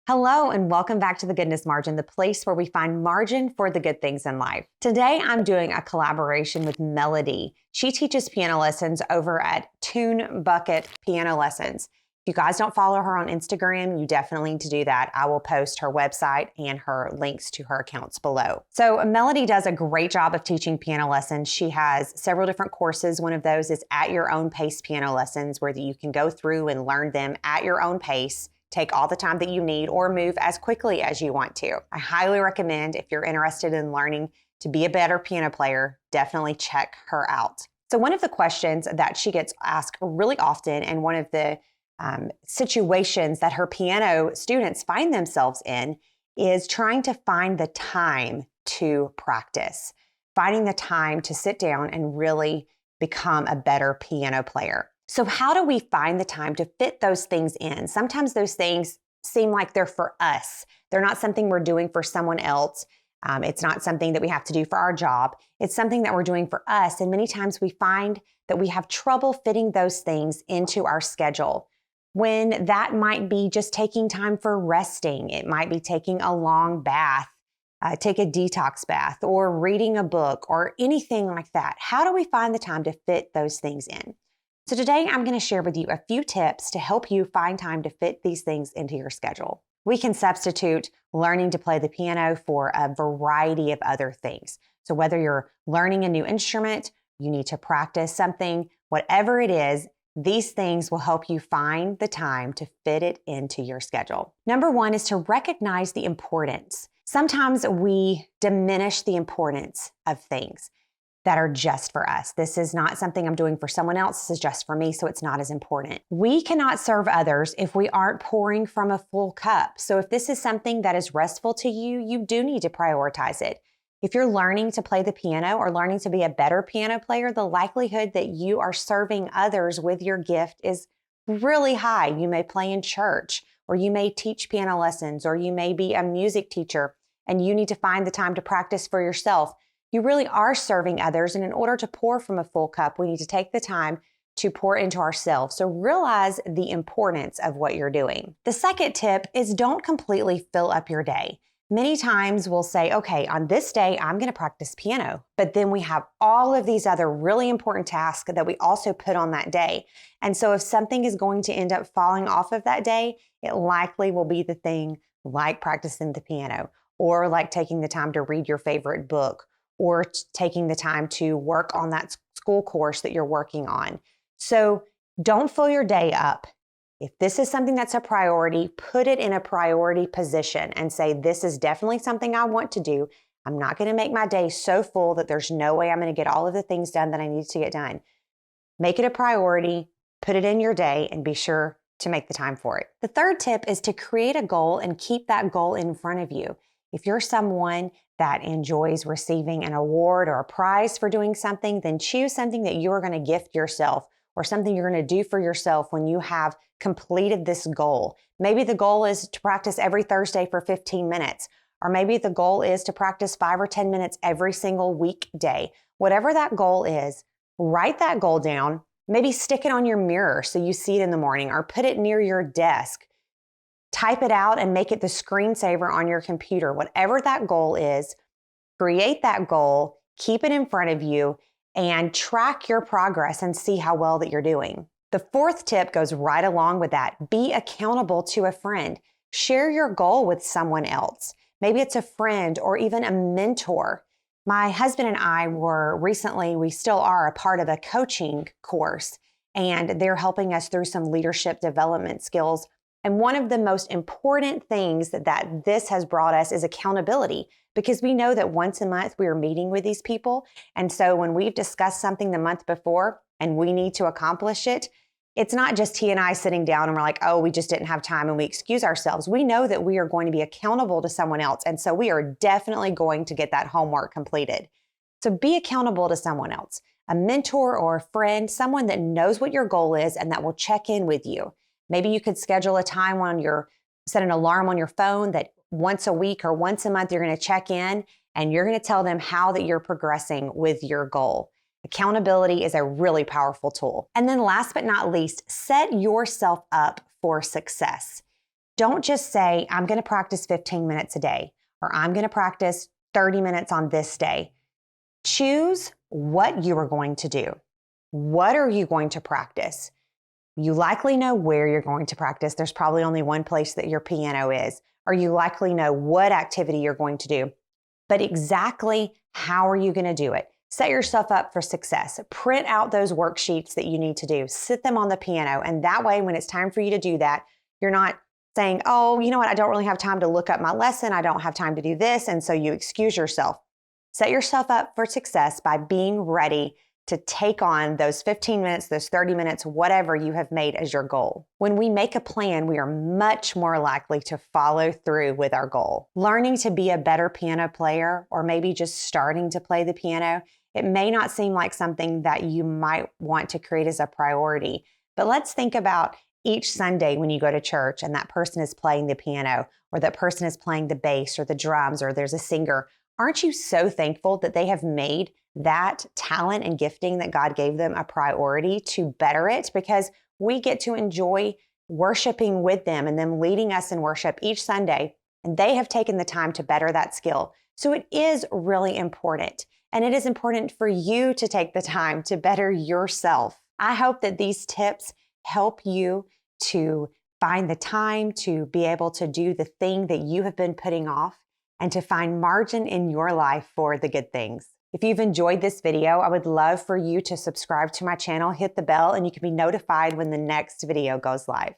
Hello, and welcome back to The Goodness Margin, the place where we find margin for the good things in life. Today, I'm doing a collaboration with Melody. She teaches piano lessons over at Tune Bucket Piano Lessons. If you guys don't follow her on Instagram, you definitely need to do that. I will post her website and her links to her accounts below. So Melody does a great job of teaching piano lessons. She has several different courses. One of those is At Your Own Pace Piano Lessons, where you can go through and learn them at your own pace. Take all the time that you need or move as quickly as you want to. I highly recommend, if you're interested in learning to be a better piano player, definitely check her out. So one of the questions that she gets asked really often, and one of the situations that her piano students find themselves in, is trying to find the time to practice, finding the time to sit down and really become a better piano player. So how do we find the time to fit those things in? Sometimes those things seem like they're for us. They're not something we're doing for someone else. It's not something that we have to do for our job. It's something that we're doing for us. And many times we find that we have trouble fitting those things into our schedule, when that might be just taking time for resting. It might be taking a long bath, take a detox bath, or reading a book, or anything like that. How do we find the time to fit those things in? So today I'm going to share with you a few tips to help you find time to fit these things into your schedule. We can substitute learning to play the piano for a variety of other things. So whether you're learning a new instrument, you need to practice something, whatever it is, these things will help you find the time to fit it into your schedule. Number one is to recognize the importance. Sometimes we diminish the importance of things that are just for us. This is not something I'm doing for someone else. This is just for me, so it's not as important. We cannot serve others if we aren't pouring from a full cup. So if this is something that is restful to you, you do need to prioritize it. If you're learning to play the piano or learning to be a better piano player, the likelihood that you are serving others with your gift is really high. You may play in church, or you may teach piano lessons, or you may be a music teacher, and you need to find the time to practice for yourself. You really are serving others, and in order to pour from a full cup, we need to take the time to pour into ourselves. So realize the importance of what you're doing. The second tip is don't completely fill up your day. Many times we'll say, okay, on this day, I'm going to practice piano, but then we have all of these other really important tasks that we also put on that day. And so if something is going to end up falling off of that day, it likely will be the thing like practicing the piano, or like taking the time to read your favorite book, or taking the time to work on that school course that you're working on. So don't fill your day up. If this is something that's a priority, put it in a priority position and say, this is definitely something I want to do. I'm not going to make my day so full that there's no way I'm going to get all of the things done that I need to get done. Make it a priority, put it in your day, and be sure to make the time for it. The third tip is to create a goal and keep that goal in front of you. If you're someone that enjoys receiving an award or a prize for doing something, then choose something that you are going to gift yourself, or something you're going to do for yourself when you have completed this goal. Maybe the goal is to practice every Thursday for 15 minutes, or maybe the goal is to practice 5 or 10 minutes every single weekday. Whatever that goal is, write that goal down. Maybe stick it on your mirror so you see it in the morning, or put it near your desk. Type it out and make it the screensaver on your computer. Whatever that goal is, create that goal, keep it in front of you, and track your progress and see how well that you're doing. The fourth tip goes right along with that. Be accountable to a friend. Share your goal with someone else. Maybe it's a friend or even a mentor. My husband and I we still are a part of a coaching course, and they're helping us through some leadership development skills. And one of the most important things that this has brought us is accountability, because we know that once a month we are meeting with these people. And so when we've discussed something the month before and we need to accomplish it, it's not just he and I sitting down and we're like, oh, we just didn't have time, and we excuse ourselves. We know that we are going to be accountable to someone else. And so we are definitely going to get that homework completed. So be accountable to someone else, a mentor or a friend, someone that knows what your goal is and that will check in with you. Maybe you could schedule a time set an alarm on your phone that once a week or once a month, you're going to check in and you're going to tell them how that you're progressing with your goal. Accountability is a really powerful tool. And then last but not least, set yourself up for success. Don't just say, I'm going to practice 15 minutes a day, or I'm going to practice 30 minutes on this day. Choose what you are going to do. What are you going to practice? You likely know where you're going to practice. There's probably only one place that your piano is, or you likely know what activity you're going to do. But exactly how are you going to do it? Set yourself up for success. Print out those worksheets that you need to do. Sit them on the piano. And that way, when it's time for you to do that, you're not saying, oh, you know what? I don't really have time to look up my lesson. I don't have time to do this. And so you excuse yourself. Set yourself up for success by being ready to take on those 15 minutes, those 30 minutes, whatever you have made as your goal. When we make a plan, we are much more likely to follow through with our goal. Learning to be a better piano player, or maybe just starting to play the piano, it may not seem like something that you might want to create as a priority, but let's think about each Sunday when you go to church and that person is playing the piano, or that person is playing the bass or the drums, or there's a singer. Aren't you so thankful that they have made that talent and gifting that God gave them a priority to better it? Because we get to enjoy worshiping with them and them leading us in worship each Sunday, and they have taken the time to better that skill. So it is really important, and it is important for you to take the time to better yourself. I hope that these tips help you to find the time to be able to do the thing that you have been putting off, and to find margin in your life for the good things. If you've enjoyed this video, I would love for you to subscribe to my channel, hit the bell, and you can be notified when the next video goes live.